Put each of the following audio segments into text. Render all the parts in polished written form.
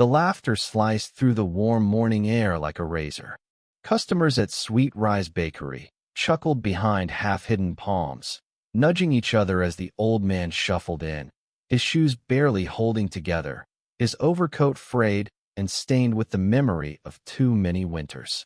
The laughter sliced through the warm morning air like a razor. Customers at Sweet Rise Bakery chuckled behind half-hidden palms, nudging each other as the old man shuffled in, his shoes barely holding together, his overcoat frayed and stained with the memory of too many winters.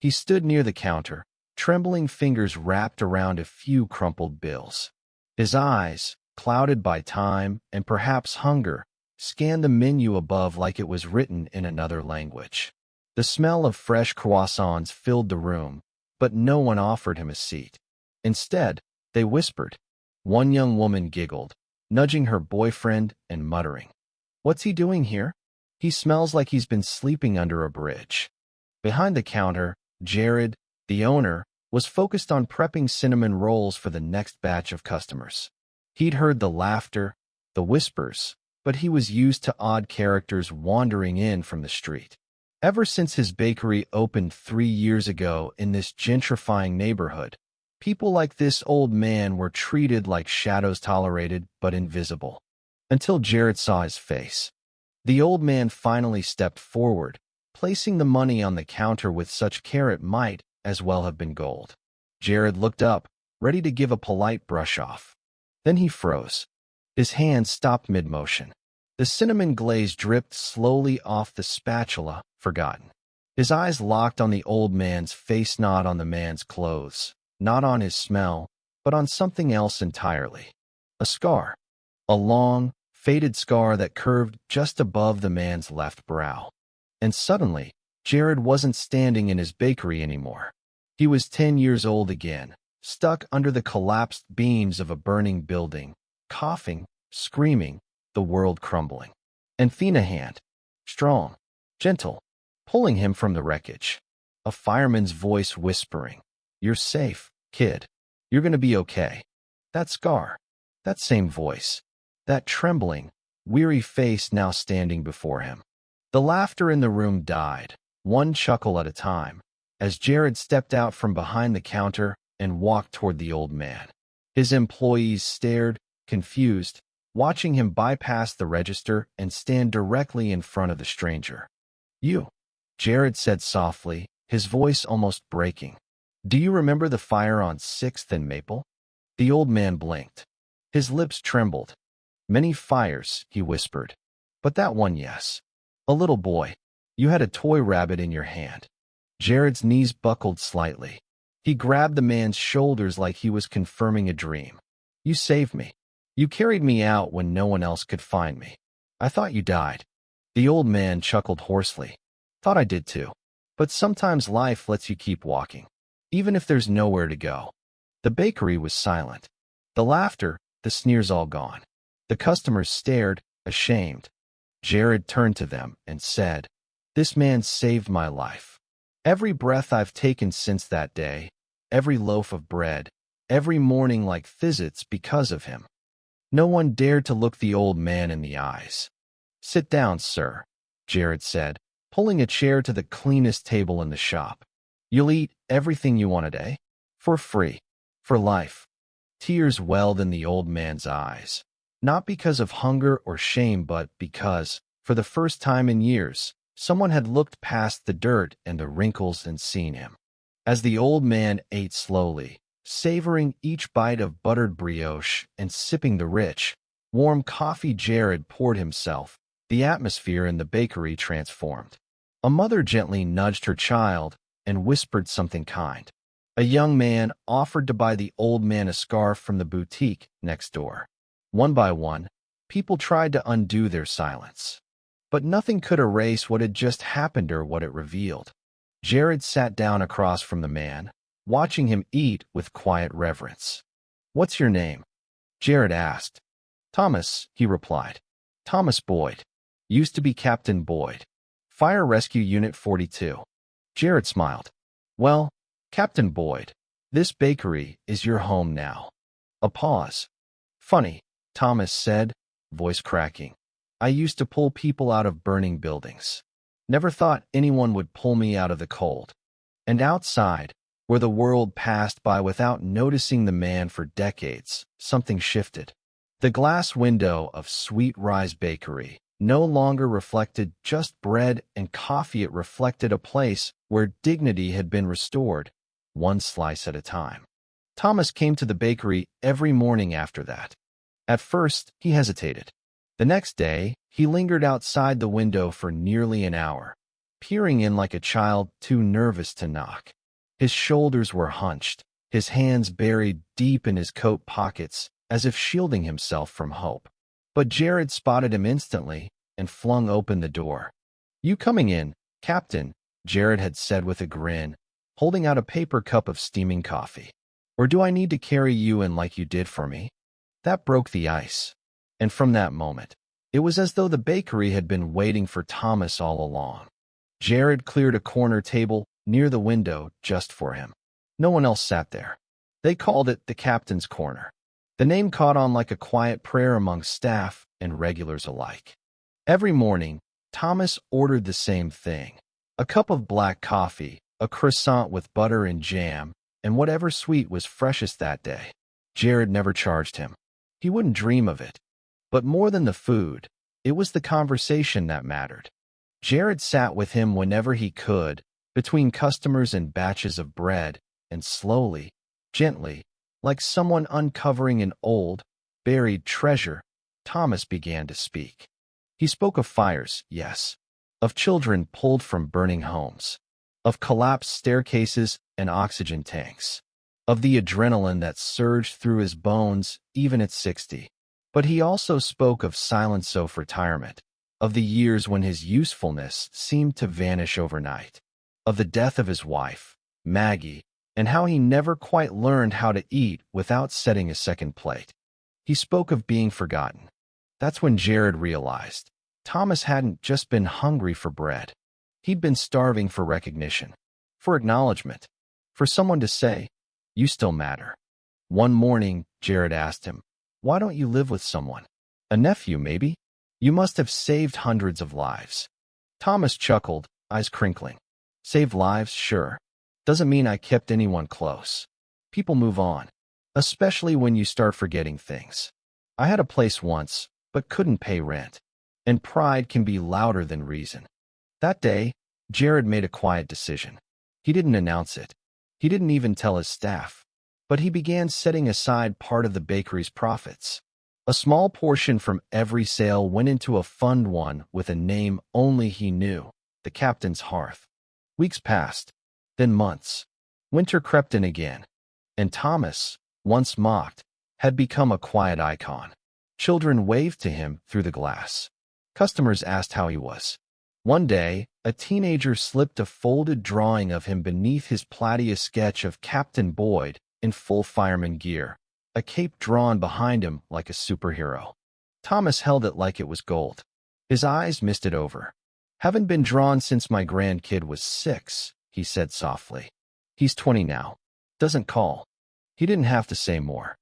He stood near the counter, trembling fingers wrapped around a few crumpled bills. His eyes, clouded by time and perhaps hunger, scanned the menu above like it was written in another language. The smell of fresh croissants filled the room, but no one offered him a seat. Instead, they whispered. One young woman giggled, nudging her boyfriend and muttering, "What's he doing here? He smells like he's been sleeping under a bridge." Behind the counter, Jared, the owner, was focused on prepping cinnamon rolls for the next batch of customers. He'd heard the laughter, the whispers, but he was used to odd characters wandering in from the street. Ever since his bakery opened 3 years ago in this gentrifying neighborhood, people like this old man were treated like shadows, tolerated but invisible. Until Jared saw his face. The old man finally stepped forward, placing the money on the counter with such care it might as well have been gold. Jared looked up, ready to give a polite brush-off. Then he froze. His hand stopped mid-motion. The cinnamon glaze dripped slowly off the spatula, forgotten. His eyes locked on the old man's face, not on the man's clothes, not on his smell, but on something else entirely. A scar. A long, faded scar that curved just above the man's left brow. And suddenly, Jared wasn't standing in his bakery anymore. He was 10 years old again, stuck under the collapsed beams of a burning building, coughing, screaming, the world crumbling. And thin hand, strong, gentle, pulling him from the wreckage. A fireman's voice whispering, "You're safe, kid. You're gonna be okay." That scar, that same voice, that trembling, weary face now standing before him. The laughter in the room died, one chuckle at a time, as Jared stepped out from behind the counter and walked toward the old man. His employees stared, confused, watching him bypass the register and stand directly in front of the stranger. "You," Jared said softly, his voice almost breaking. "Do you remember the fire on 6th and Maple?" The old man blinked. His lips trembled. "Many fires," he whispered. "But that one, yes. A little boy. You had a toy rabbit in your hand." Jared's knees buckled slightly. He grabbed the man's shoulders like he was confirming a dream. "You saved me. You carried me out when no one else could find me. I thought you died." The old man chuckled hoarsely. "Thought I did too. But sometimes life lets you keep walking, even if there's nowhere to go." The bakery was silent. The laughter, the sneers all gone. The customers stared, ashamed. Jared turned to them and said, "This man saved my life. Every breath I've taken since that day, every loaf of bread, every morning like physics because of him." No one dared to look the old man in the eyes. "Sit down, sir," Jared said, pulling a chair to the cleanest table in the shop. "You'll eat everything you want today? For free. For life." Tears welled in the old man's eyes, not because of hunger or shame but because, for the first time in years, someone had looked past the dirt and the wrinkles and seen him. As the old man ate slowly, savoring each bite of buttered brioche and sipping the rich, warm coffee Jared poured himself, the atmosphere in the bakery transformed. A mother gently nudged her child and whispered something kind. A young man offered to buy the old man a scarf from the boutique next door. One by one, people tried to undo their silence. But nothing could erase what had just happened or what it revealed. Jared sat down across from the man, watching him eat with quiet reverence. "What's your name?" Jared asked. "Thomas," he replied. "Thomas Boyd. Used to be Captain Boyd. Fire Rescue Unit 42. Jared smiled. "Well, Captain Boyd, this bakery is your home now." A pause. "Funny," Thomas said, voice cracking. "I used to pull people out of burning buildings. Never thought anyone would pull me out of the cold." And outside, where the world passed by without noticing the man for decades, something shifted. The glass window of Sweet Rise Bakery, no longer reflected just bread and coffee. It reflected a place where dignity had been restored, one slice at a time. Thomas came to the bakery every morning after that. At first, he hesitated. The next day, he lingered outside the window for nearly an hour, peering in like a child too nervous to knock. His shoulders were hunched, his hands buried deep in his coat pockets, as if shielding himself from hope. But Jared spotted him instantly and flung open the door. "You coming in, Captain?" Jared had said with a grin, holding out a paper cup of steaming coffee. "Or do I need to carry you in like you did for me?" That broke the ice. And from that moment, it was as though the bakery had been waiting for Thomas all along. Jared cleared a corner table near the window just for him. No one else sat there. They called it the Captain's Corner. The name caught on like a quiet prayer among staff and regulars alike. Every morning, Thomas ordered the same thing: a cup of black coffee, a croissant with butter and jam, and whatever sweet was freshest that day. Jared never charged him. He wouldn't dream of it. But more than the food, it was the conversation that mattered. Jared sat with him whenever he could, between customers and batches of bread, and slowly, gently, like someone uncovering an old, buried treasure, Thomas began to speak. He spoke of fires, yes, of children pulled from burning homes, of collapsed staircases and oxygen tanks, of the adrenaline that surged through his bones even at 60. But he also spoke of silent retirement, of the years when his usefulness seemed to vanish overnight, of the death of his wife, Maggie, and how he never quite learned how to eat without setting a second plate. He spoke of being forgotten. That's when Jared realized Thomas hadn't just been hungry for bread. He'd been starving for recognition, for acknowledgement, for someone to say, "You still matter." One morning, Jared asked him, "Why don't you live with someone? A nephew, maybe? You must have saved hundreds of lives." Thomas chuckled, eyes crinkling. "Saved lives, sure. Doesn't mean I kept anyone close. People move on, especially when you start forgetting things. I had a place once, but couldn't pay rent. And pride can be louder than reason." That day, Jared made a quiet decision. He didn't announce it. He didn't even tell his staff. But he began setting aside part of the bakery's profits. A small portion from every sale went into a fund, one with a name only he knew: the Captain's Hearth. Weeks passed, then months. Winter crept in again. And Thomas, once mocked, had become a quiet icon. Children waved to him through the glass. Customers asked how he was. One day, a teenager slipped a folded drawing of him beneath his plaid sketch of Captain Boyd in full fireman gear, a cape drawn behind him like a superhero. Thomas held it like it was gold. His eyes misted over. "Haven't been drawn since my grandkid was 6, he said softly. "He's 20 now. Doesn't call." He didn't have to say more.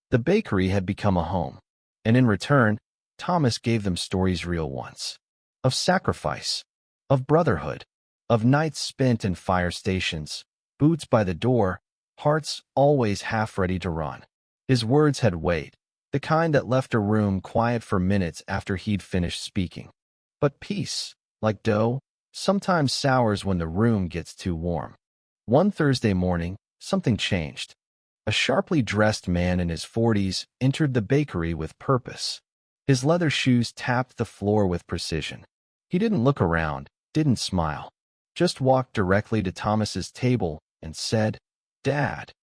The bakery had become a home. And in return, Thomas gave them stories, real ones. Of sacrifice, of brotherhood, of nights spent in fire stations, boots by the door, hearts always half ready to run. His words had weight, the kind that left a room quiet for minutes after he'd finished speaking. But peace, like dough, sometimes sours when the room gets too warm. One Thursday morning, something changed. A sharply dressed man in his 40s entered the bakery with purpose. His leather shoes tapped the floor with precision. He didn't look around, didn't smile, just walked directly to Thomas's table and said, "Dad."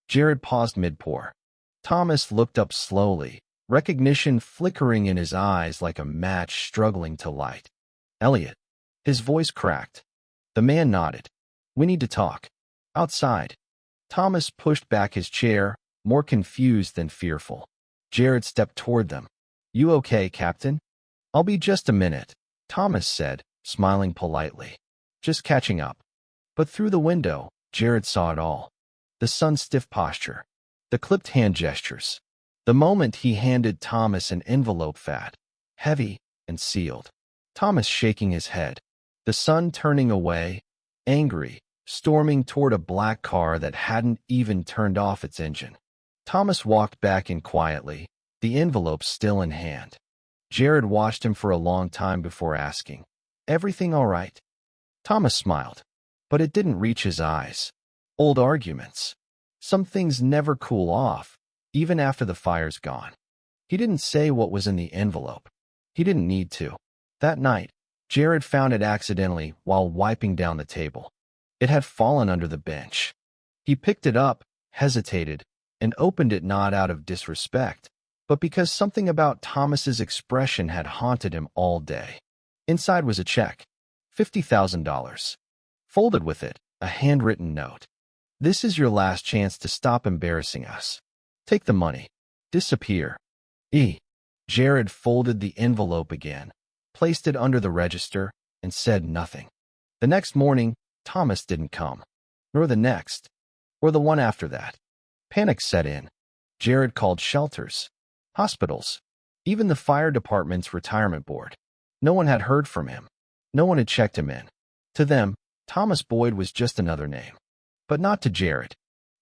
Jared paused mid-pour. Thomas looked up slowly, recognition flickering in his eyes like a match struggling to light. "Elliot." His voice cracked. The man nodded. "We need to talk. Outside." Thomas pushed back his chair, more confused than fearful. Jared stepped toward them. "You okay, Captain?" "I'll be just a minute," Thomas said, smiling politely. "Just catching up." But through the window, Jared saw it all. The son's stiff posture, the clipped hand gestures. The moment he handed Thomas an envelope, fat, heavy, and sealed. Thomas shaking his head. The son turning away, angry, storming toward a black car that hadn't even turned off its engine. Thomas walked back in quietly, the envelope still in hand. Jared watched him for a long time before asking, "Everything all right?" Thomas smiled, but it didn't reach his eyes. Old arguments. Some things never cool off, even after the fire's gone. He didn't say what was in the envelope. He didn't need to. That night, Jared found it accidentally while wiping down the table. It had fallen under the bench. He picked it up, hesitated, and opened it not out of disrespect, but because something about Thomas's expression had haunted him all day. Inside was a check, $50,000. Folded with it, a handwritten note. "This is your last chance to stop embarrassing us. Take the money. Disappear." Jared folded the envelope again, placed it under the register, and said nothing. The next morning, Thomas didn't come, nor the next, or the one after that. Panic set in. Jared called shelters, hospitals, even the fire department's retirement board. No one had heard from him. No one had checked him in. To them, Thomas Boyd was just another name, but not to Jared.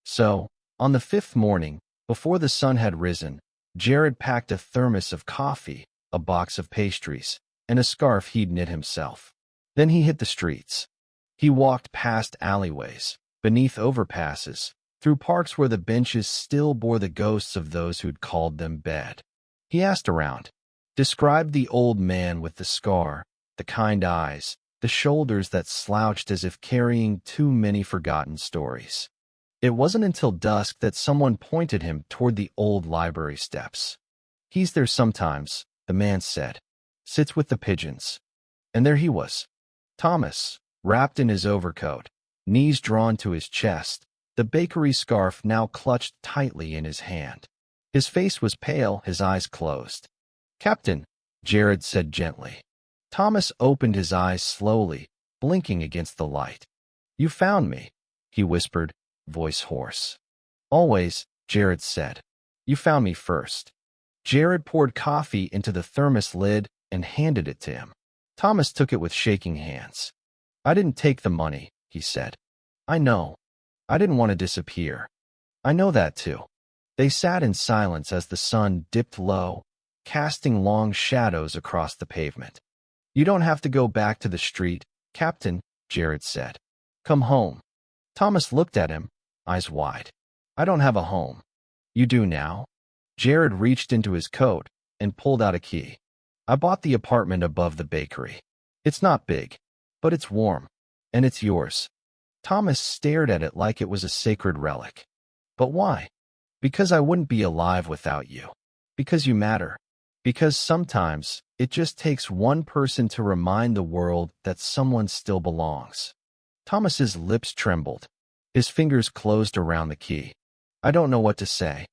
So, on the fifth morning, before the sun had risen, Jared packed a thermos of coffee, a box of pastries, and a scarf he'd knit himself. Then he hit the streets. He walked past alleyways, beneath overpasses, through parks where the benches still bore the ghosts of those who'd called them bed. He asked around, described the old man with the scar, the kind eyes, the shoulders that slouched as if carrying too many forgotten stories. It wasn't until dusk that someone pointed him toward the old library steps. "He's there sometimes," the man said. "Sits with the pigeons." And there he was. Thomas, wrapped in his overcoat, knees drawn to his chest, the bakery scarf now clutched tightly in his hand. His face was pale, his eyes closed. "Captain," Jared said gently. Thomas opened his eyes slowly, blinking against the light. "You found me," he whispered, voice hoarse. "Always," Jared said. "You found me first." Jared poured coffee into the thermos lid and handed it to him. Thomas took it with shaking hands. "I didn't take the money," he said. "I know. I didn't want to disappear. I know that too." They sat in silence as the sun dipped low, casting long shadows across the pavement. "You don't have to go back to the street, Captain," Jared said. "Come home." Thomas looked at him, eyes wide. "I don't have a home." "You do now?" Jared reached into his coat and pulled out a key. "I bought the apartment above the bakery. It's not big, but it's warm, and it's yours." Thomas stared at it like it was a sacred relic. "But why?" "Because I wouldn't be alive without you. Because you matter. Because sometimes it just takes one person to remind the world that someone still belongs." Thomas's lips trembled. His fingers closed around the key. "I don't know what to say."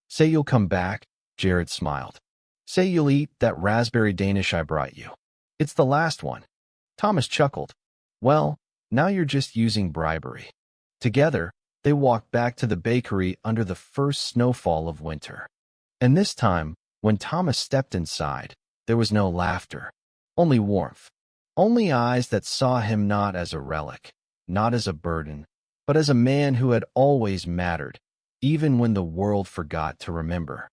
"Say you'll come back," Jared smiled. "Say you'll eat that raspberry Danish I brought you. It's the last one." Thomas chuckled. "Well, now you're just using bribery." Together, they walked back to the bakery under the first snowfall of winter. And this time, when Thomas stepped inside, there was no laughter, only warmth, only eyes that saw him not as a relic, not as a burden, but as a man who had always mattered, even when the world forgot to remember.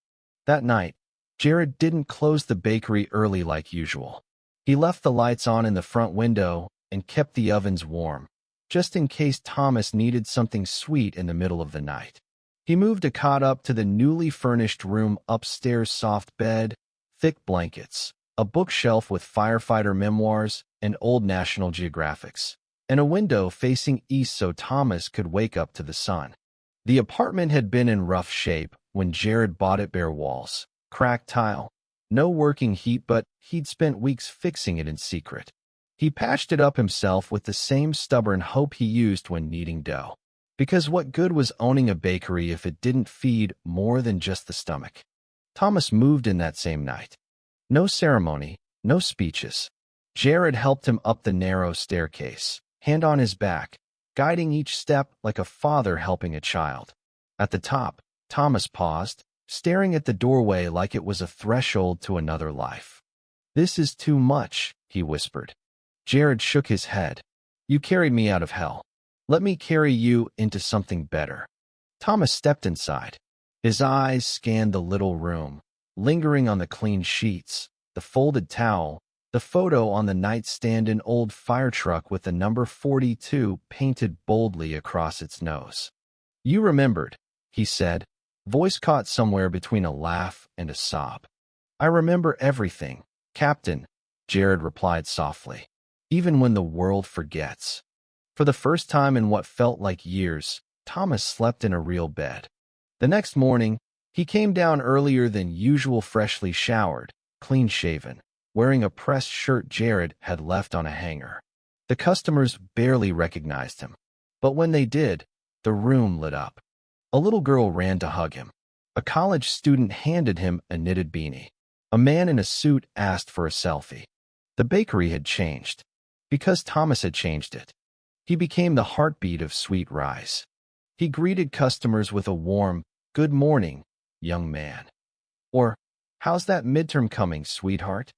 That night, Jared didn't close the bakery early like usual. He left the lights on in the front window and kept the ovens warm, just in case Thomas needed something sweet in the middle of the night. He moved a cot up to the newly furnished room upstairs, soft bed, thick blankets, a bookshelf with firefighter memoirs and old National Geographics, and a window facing east so Thomas could wake up to the sun. The apartment had been in rough shape when Jared bought it, bare walls, cracked tile, no working heat, but he'd spent weeks fixing it in secret. He patched it up himself with the same stubborn hope he used when kneading dough. Because what good was owning a bakery if it didn't feed more than just the stomach? Thomas moved in that same night. No ceremony, no speeches. Jared helped him up the narrow staircase, hand on his back, guiding each step like a father helping a child. At the top, Thomas paused, staring at the doorway like it was a threshold to another life. "This is too much," he whispered. Jared shook his head. "You carried me out of hell. Let me carry you into something better." Thomas stepped inside. His eyes scanned the little room, lingering on the clean sheets, the folded towel, the photo on the nightstand, an old fire truck with the number 42 painted boldly across its nose. "You remembered," he said, voice caught somewhere between a laugh and a sob. "I remember everything, Captain," Jared replied softly, "even when the world forgets." For the first time in what felt like years, Thomas slept in a real bed. The next morning, he came down earlier than usual, freshly showered, clean-shaven, wearing a pressed shirt Jared had left on a hanger. The customers barely recognized him, but when they did, the room lit up. A little girl ran to hug him. A college student handed him a knitted beanie. A man in a suit asked for a selfie. The bakery had changed, because Thomas had changed it. He became the heartbeat of Sweet Rise. He greeted customers with a warm, "Good morning, young man," or "How's that midterm coming, sweetheart?"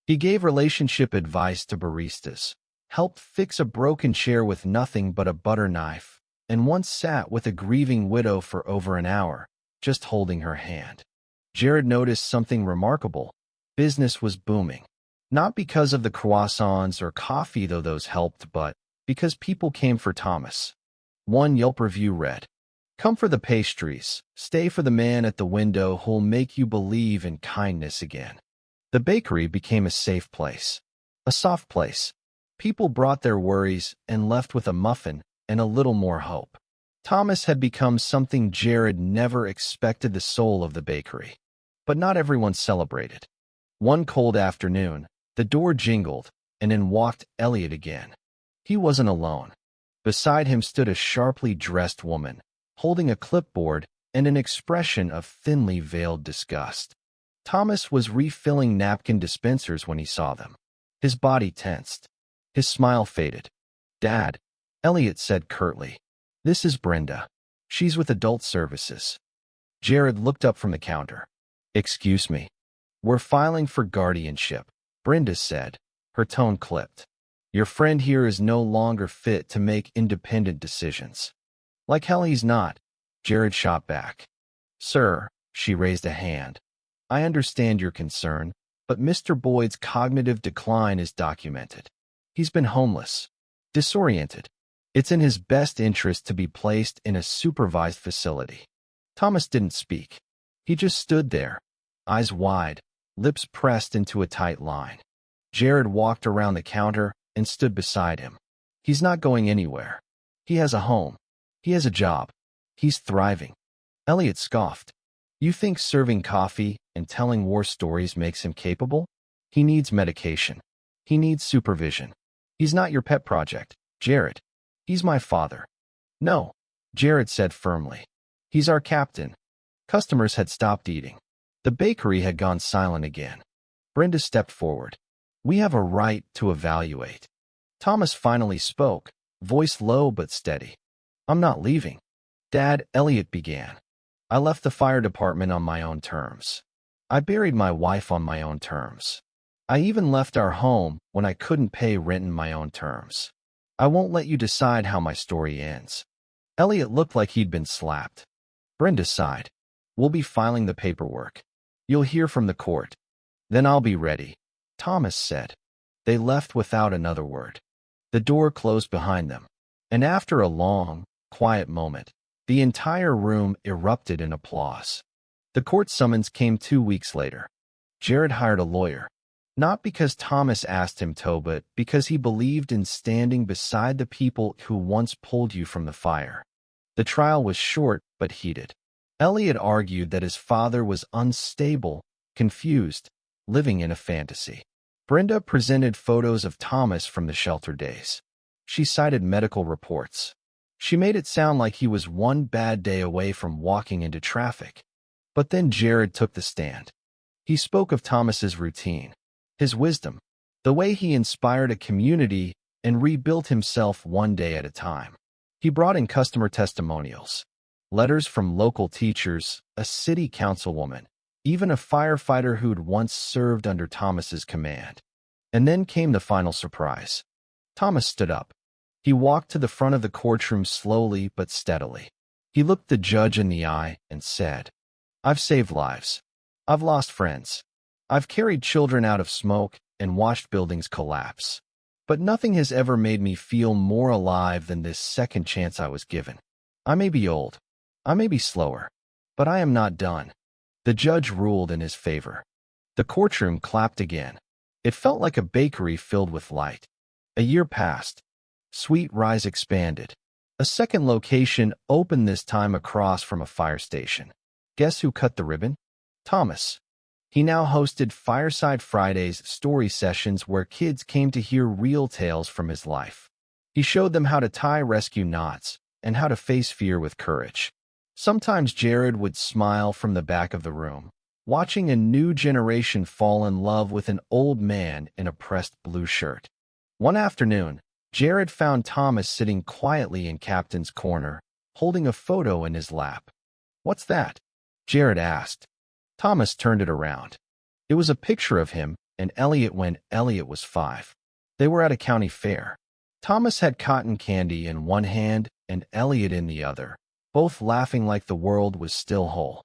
He gave relationship advice to baristas, helped fix a broken chair with nothing but a butter knife, and once sat with a grieving widow for over an hour, just holding her hand. Jared noticed something remarkable. Business was booming. Not because of the croissants or coffee, though those helped, but because people came for Thomas. One Yelp review read, "Come for the pastries, stay for the man at the window who'll make you believe in kindness again." The bakery became a safe place, a soft place. People brought their worries and left with a muffin and a little more hope. Thomas had become something Jared never expected, the soul of the bakery. But not everyone celebrated. One cold afternoon, the door jingled, and in walked Elliot again. He wasn't alone. Beside him stood a sharply dressed woman, holding a clipboard and an expression of thinly veiled disgust. Thomas was refilling napkin dispensers when he saw them. His body tensed. His smile faded. "Dad," Elliot said curtly. "This is Brenda. She's with Adult Services." Jared looked up from the counter. "Excuse me. We're filing for guardianship," Brenda said, her tone clipped. "Your friend here is no longer fit to make independent decisions." "Like hell he's not," Jared shot back. "Sir," she raised a hand, "I understand your concern, but Mr. Boyd's cognitive decline is documented. He's been homeless, disoriented. It's in his best interest to be placed in a supervised facility." Thomas didn't speak. He just stood there, eyes wide, lips pressed into a tight line. Jared walked around the counter and stood beside him. "He's not going anywhere. He has a home. He has a job. He's thriving." Elliot scoffed. "You think serving coffee and telling war stories makes him capable? He needs medication. He needs supervision. He's not your pet project, Jared. He's my father." "No," Jared said firmly. "He's our captain." Customers had stopped eating. The bakery had gone silent again. Brenda stepped forward. "We have a right to evaluate." Thomas finally spoke, voice low but steady. "I'm not leaving." "Dad," Elliot began. "I left the fire department on my own terms. I buried my wife on my own terms. I even left our home when I couldn't pay rent on my own terms. I won't let you decide how my story ends." Elliot looked like he'd been slapped. Brenda sighed. "We'll be filing the paperwork. You'll hear from the court. Then I'll be ready," Thomas said. They left without another word. The door closed behind them, and after a long, quiet moment, the entire room erupted in applause. The court summons came 2 weeks later. Jared hired a lawyer, not because Thomas asked him to, but because he believed in standing beside the people who once pulled you from the fire. The trial was short but heated. Elliot argued that his father was unstable, confused, living in a fantasy. Brenda presented photos of Thomas from the shelter days. She cited medical reports. She made it sound like he was one bad day away from walking into traffic. But then Jared took the stand. He spoke of Thomas's routine, his wisdom, the way he inspired a community and rebuilt himself one day at a time. He brought in customer testimonials, letters from local teachers, a city councilwoman, even a firefighter who'd once served under Thomas's command. And then came the final surprise. Thomas stood up. He walked to the front of the courtroom slowly but steadily. He looked the judge in the eye and said, "I've saved lives. I've lost friends. I've carried children out of smoke and watched buildings collapse. But nothing has ever made me feel more alive than this second chance I was given. I may be old. I may be slower. But I am not done. The judge ruled in his favor. The courtroom clapped again. It felt like a bakery filled with light. A year passed. Sweet Rise expanded. A second location opened, this time across from a fire station. Guess who cut the ribbon? Thomas. He now hosted Fireside Fridays story sessions where kids came to hear real tales from his life. He showed them how to tie rescue knots and how to face fear with courage. Sometimes Jared would smile from the back of the room, watching a new generation fall in love with an old man in a pressed blue shirt. One afternoon, Jared found Thomas sitting quietly in Captain's corner, holding a photo in his lap. "What's that?" Jared asked. Thomas turned it around. It was a picture of him and Elliot when Elliot was 5. They were at a county fair. Thomas had cotton candy in one hand and Elliot in the other, both laughing like the world was still whole.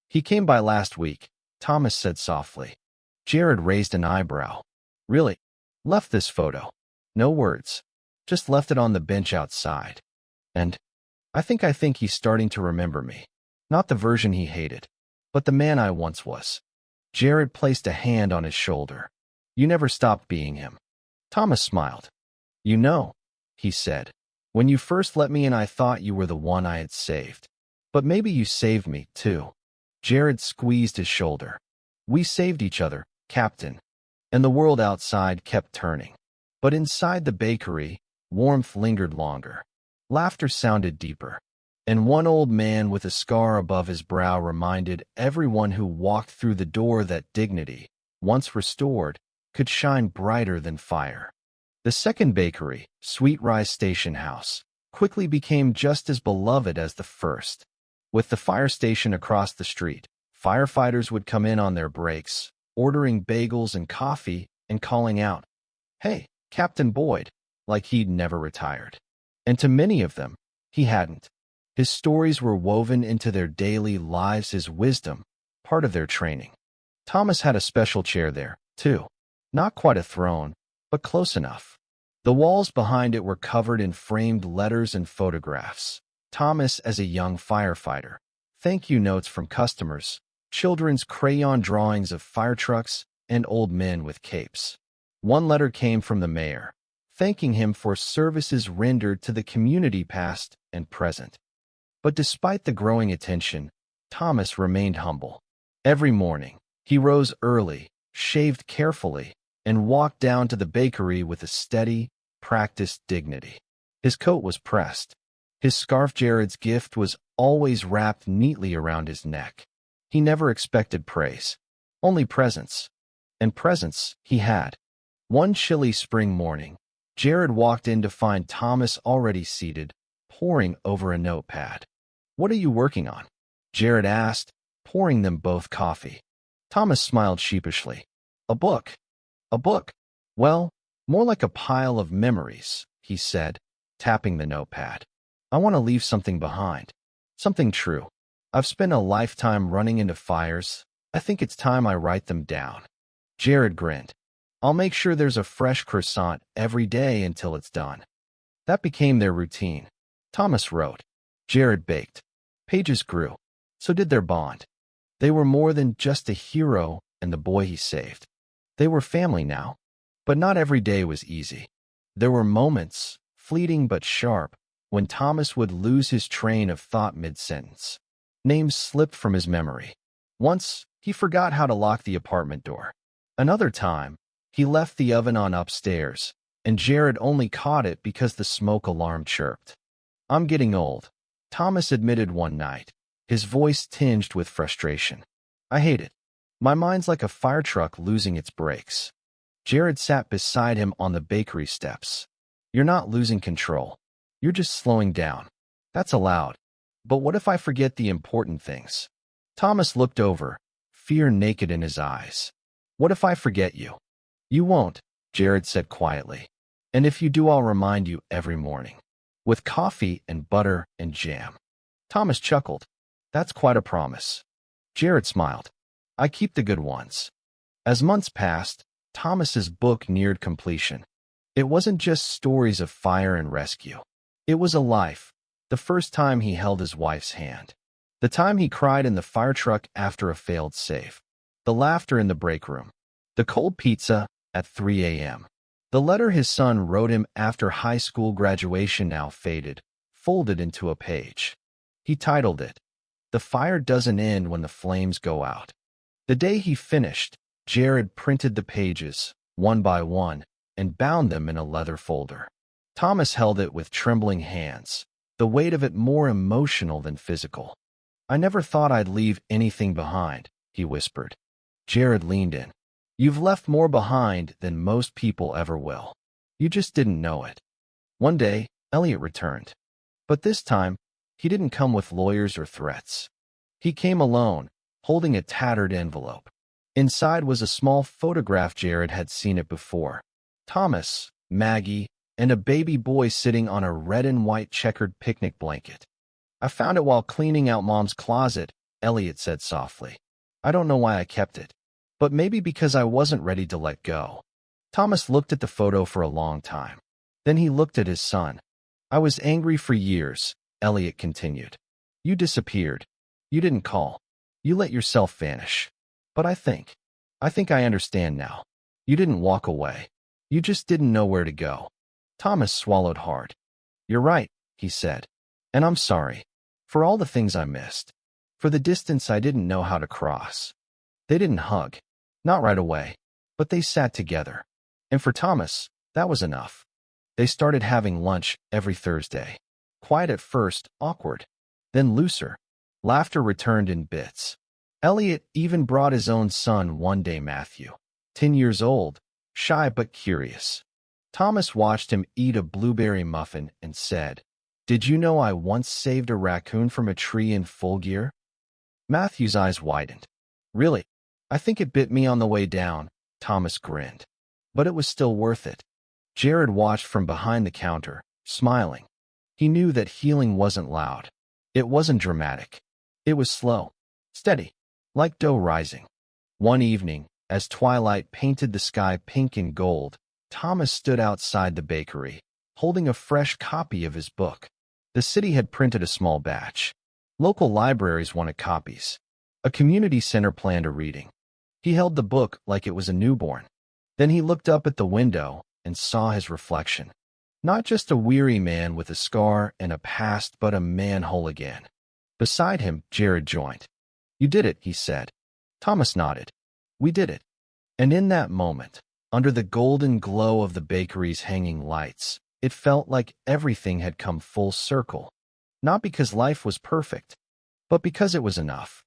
"He came by last week," Thomas said softly. Jared raised an eyebrow. "Really? Left this photo?" No words. Just left it on the bench outside. "And I think he's starting to remember me. Not the version he hated, but the man I once was." Jared placed a hand on his shoulder. "You never stopped being him." Thomas smiled. "You know," he said, "when you first let me in, I thought you were the one I had saved. But maybe you saved me, too." Jared squeezed his shoulder. "We saved each other, Captain." And the world outside kept turning. But inside the bakery, warmth lingered longer. Laughter sounded deeper. And one old man with a scar above his brow reminded everyone who walked through the door that dignity, once restored, could shine brighter than fire. The second bakery, Sweet Rise Station House, quickly became just as beloved as the first. With the fire station across the street, firefighters would come in on their breaks, ordering bagels and coffee and calling out, "Hey, Captain Boyd," like he'd never retired. And to many of them, he hadn't. His stories were woven into their daily lives, his wisdom, part of their training. Thomas had a special chair there, too. Not quite a throne, but close enough. The walls behind it were covered in framed letters and photographs. Thomas as a young firefighter, thank you notes from customers, children's crayon drawings of fire trucks, and old men with capes. One letter came from the mayor, thanking him for services rendered to the community past and present. But despite the growing attention, Thomas remained humble. Every morning, he rose early, shaved carefully, and walked down to the bakery with a steady, practiced dignity. His coat was pressed. His scarf, Jared's gift, was always wrapped neatly around his neck. He never expected praise, only presents. And presents he had. One chilly spring morning, Jared walked in to find Thomas already seated, poring over a notepad. "What are you working on?" Jared asked, pouring them both coffee. Thomas smiled sheepishly. "A book." "A book? Well, more like a pile of memories," he said, tapping the notepad. "I want to leave something behind. Something true. I've spent a lifetime running into fires. I think it's time I write them down." Jared grinned. "I'll make sure there's a fresh croissant every day until it's done." That became their routine. Thomas wrote. Jared baked. Pages grew. So did their bond. They were more than just a hero and the boy he saved. They were family now. But not every day was easy. There were moments, fleeting but sharp, when Thomas would lose his train of thought mid-sentence. Names slipped from his memory. Once, he forgot how to lock the apartment door. Another time, he left the oven on upstairs, and Jared only caught it because the smoke alarm chirped. "I'm getting old," Thomas admitted one night, his voice tinged with frustration. "I hate it. My mind's like a fire truck losing its brakes." Jared sat beside him on the bakery steps. "You're not losing control. You're just slowing down. That's allowed. But what if I forget the important things?" Thomas looked over, fear naked in his eyes. "What if I forget you?" "You won't," Jared said quietly. "And if you do, I'll remind you every morning. With coffee and butter and jam." Thomas chuckled. "That's quite a promise." Jared smiled. "I keep the good ones." As months passed, Thomas's book neared completion. It wasn't just stories of fire and rescue. It was a life. The first time he held his wife's hand. The time he cried in the fire truck after a failed save. The laughter in the break room. The cold pizza at 3 a.m. The letter his son wrote him after high school graduation, now faded, folded into a page. He titled it, "The Fire Doesn't End When the Flames Go Out." The day he finished, Jared printed the pages, one by one, and bound them in a leather folder. Thomas held it with trembling hands, the weight of it more emotional than physical. "I never thought I'd leave anything behind," he whispered. Jared leaned in. "You've left more behind than most people ever will. You just didn't know it." One day, Elliot returned. But this time, he didn't come with lawyers or threats. He came alone, holding a tattered envelope. Inside was a small photograph. Jared had seen it before. Thomas, Maggie, and a baby boy sitting on a red and white checkered picnic blanket. "I found it while cleaning out Mom's closet," Elliot said softly. "I don't know why I kept it, but maybe because I wasn't ready to let go." Thomas looked at the photo for a long time. Then he looked at his son. "I was angry for years," Elliot continued. "You disappeared. You didn't call. You let yourself vanish. But I think I understand now. You didn't walk away. You just didn't know where to go." Thomas swallowed hard. "You're right," he said. "And I'm sorry. For all the things I missed. For the distance I didn't know how to cross." They didn't hug. Not right away. But they sat together. And for Thomas, that was enough. They started having lunch every Thursday. Quiet at first, awkward. Then looser. Laughter returned in bits. Elliot even brought his own son one day, Matthew. 10 years old, shy but curious. Thomas watched him eat a blueberry muffin and said, "Did you know I once saved a raccoon from a tree in full gear?" Matthew's eyes widened. "Really? I think it bit me on the way down," Thomas grinned. "But it was still worth it." Jared watched from behind the counter, smiling. He knew that healing wasn't loud. It wasn't dramatic. It was slow, steady, like dough rising. One evening, as twilight painted the sky pink and gold, Thomas stood outside the bakery, holding a fresh copy of his book. The city had printed a small batch. Local libraries wanted copies. A community center planned a reading. He held the book like it was a newborn. Then he looked up at the window and saw his reflection. Not just a weary man with a scar and a past, but a man whole again. Beside him, Jared joined. "You did it," he said. Thomas nodded. "We did it." And in that moment, under the golden glow of the bakery's hanging lights, it felt like everything had come full circle. Not because life was perfect, but because it was enough.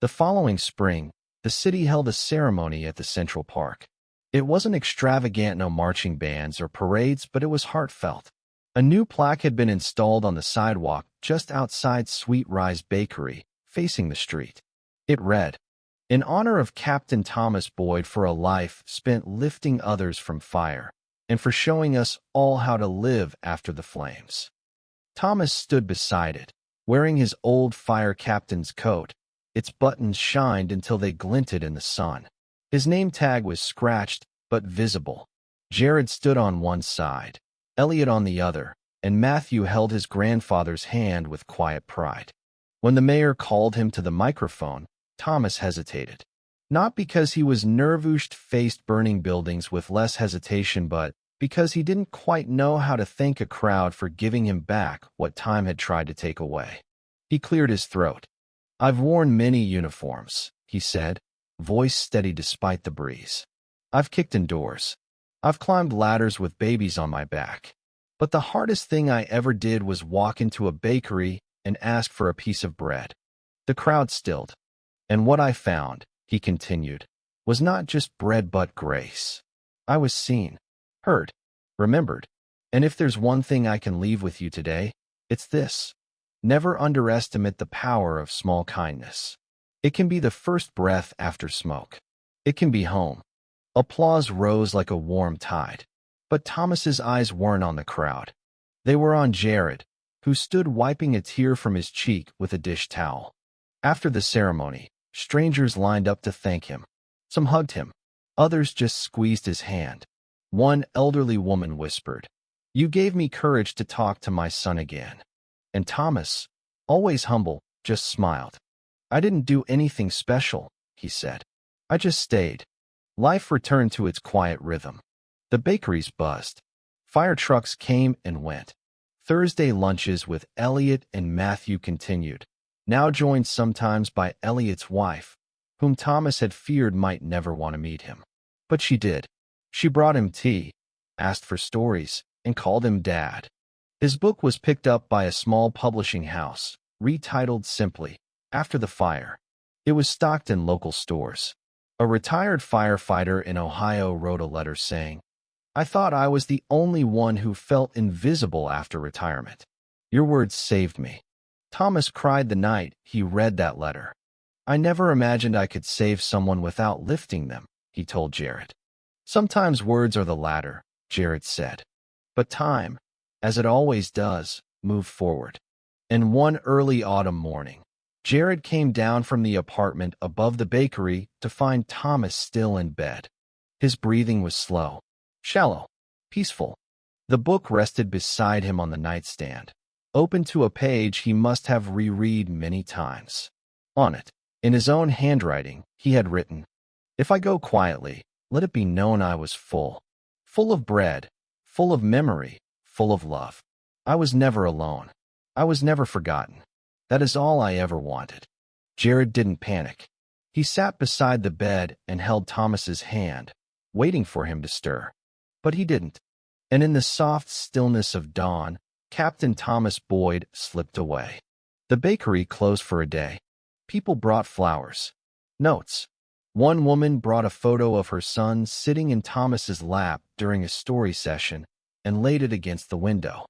The following spring, the city held a ceremony at the Central Park. It wasn't extravagant, no marching bands or parades, but it was heartfelt. A new plaque had been installed on the sidewalk just outside Sweet Rise Bakery, facing the street. It read, "In honor of Captain Thomas Boyd for a life spent lifting others from fire, and for showing us all how to live after the flames." Thomas stood beside it, wearing his old fire captain's coat. Its buttons shined until they glinted in the sun. His name tag was scratched, but visible. Jared stood on one side, Elliot on the other, and Matthew held his grandfather's hand with quiet pride. When the mayor called him to the microphone, Thomas hesitated. Not because he was nervous, faced burning buildings with less hesitation, but because he didn't quite know how to thank a crowd for giving him back what time had tried to take away. He cleared his throat. "I've worn many uniforms," he said, voice steady despite the breeze. "I've kicked in doors. I've climbed ladders with babies on my back. But the hardest thing I ever did was walk into a bakery and ask for a piece of bread." The crowd stilled. "And what I found," he continued, "was not just bread but grace. I was seen, heard, remembered. And if there's one thing I can leave with you today, it's this. Never underestimate the power of small kindness. It can be the first breath after smoke. It can be home." Applause rose like a warm tide. But Thomas's eyes weren't on the crowd. They were on Jared, who stood wiping a tear from his cheek with a dish towel. After the ceremony, strangers lined up to thank him. Some hugged him. Others just squeezed his hand. One elderly woman whispered, "You gave me courage to talk to my son again." And Thomas, always humble, just smiled. "I didn't do anything special," he said. "I just stayed." Life returned to its quiet rhythm. The bakeries buzzed. Fire trucks came and went. Thursday lunches with Elliot and Matthew continued, now joined sometimes by Elliot's wife, whom Thomas had feared might never want to meet him. But she did. She brought him tea, asked for stories, and called him Dad. His book was picked up by a small publishing house, retitled simply, After the Fire. It was stocked in local stores. A retired firefighter in Ohio wrote a letter saying, "I thought I was the only one who felt invisible after retirement. Your words saved me." Thomas cried the night he read that letter. "I never imagined I could save someone without lifting them," he told Jared. "Sometimes words are the ladder," Jared said. But time, as it always does, moved forward. And one early autumn morning, Jared came down from the apartment above the bakery to find Thomas still in bed. His breathing was slow, shallow, peaceful. The book rested beside him on the nightstand, open to a page he must have reread many times. On it, in his own handwriting, he had written, "If I go quietly, let it be known I was full. Full of bread, full of memory, full of love. I was never alone. I was never forgotten. That is all I ever wanted." Jared didn't panic. He sat beside the bed and held Thomas's hand, waiting for him to stir. But he didn't. And in the soft stillness of dawn, Captain Thomas Boyd slipped away. The bakery closed for a day. People brought flowers, notes. One woman brought a photo of her son sitting in Thomas's lap during a story session and laid it against the window.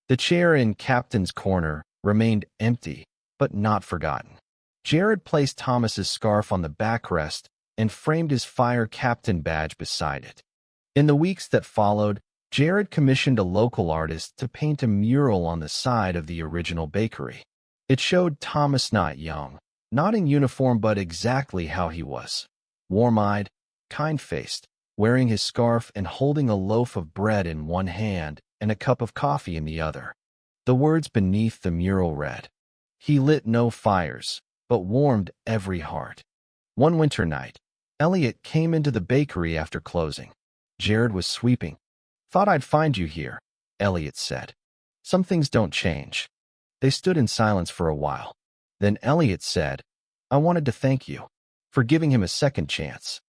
The chair in Captain's corner remained empty, but not forgotten. Jared placed Thomas's scarf on the backrest and framed his fire captain badge beside it. In the weeks that followed, Jared commissioned a local artist to paint a mural on the side of the original bakery. It showed Thomas not young, not in uniform but exactly how he was. Warm-eyed, kind-faced, wearing his scarf and holding a loaf of bread in one hand and a cup of coffee in the other. The words beneath the mural read, "He lit no fires, but warmed every heart." One winter night, Elliot came into the bakery after closing. Jared was sweeping. "Thought I'd find you here," Elliot said. "Some things don't change." They stood in silence for a while. Then Elliot said, "I wanted to thank you for giving him a second chance."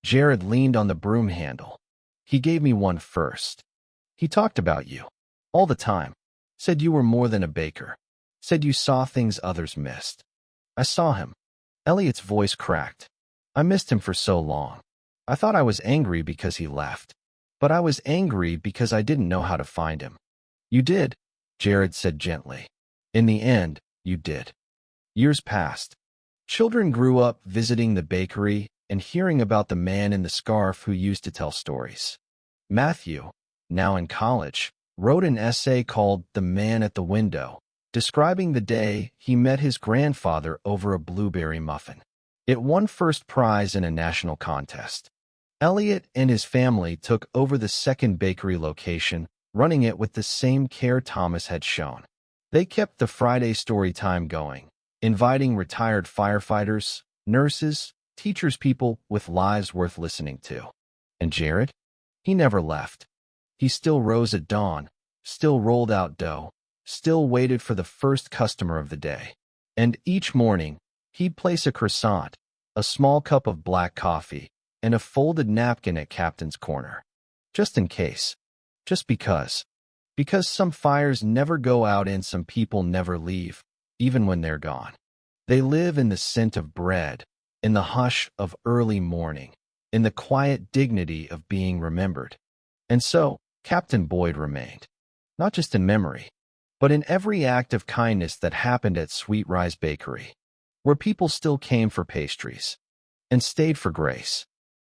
Jared leaned on the broom handle. "He gave me one first. He talked about you all the time. Said you were more than a baker. Said you saw things others missed." "I saw him." Elliot's voice cracked. "I missed him for so long. I thought I was angry because he left. But I was angry because I didn't know how to find him." "You did," Jared said gently. "In the end, you did." Years passed. Children grew up visiting the bakery and hearing about the man in the scarf who used to tell stories. Matthew, now in college, wrote an essay called "The Man at the Window," describing the day he met his grandfather over a blueberry muffin. It won first prize in a national contest. Elliot and his family took over the second bakery location, running it with the same care Thomas had shown. They kept the Friday story time going, inviting retired firefighters, nurses, teachers, people with lives worth listening to. And Jared? He never left. He still rose at dawn, still rolled out dough, still waited for the first customer of the day. And each morning, he'd place a croissant, a small cup of black coffee, and a folded napkin at Captain's corner. Just in case. Just because. Because some fires never go out and some people never leave, even when they're gone. They live in the scent of bread, in the hush of early morning, in the quiet dignity of being remembered. And so, Captain Boyd remained, not just in memory, but in every act of kindness that happened at Sweet Rise Bakery, where people still came for pastries and stayed for grace.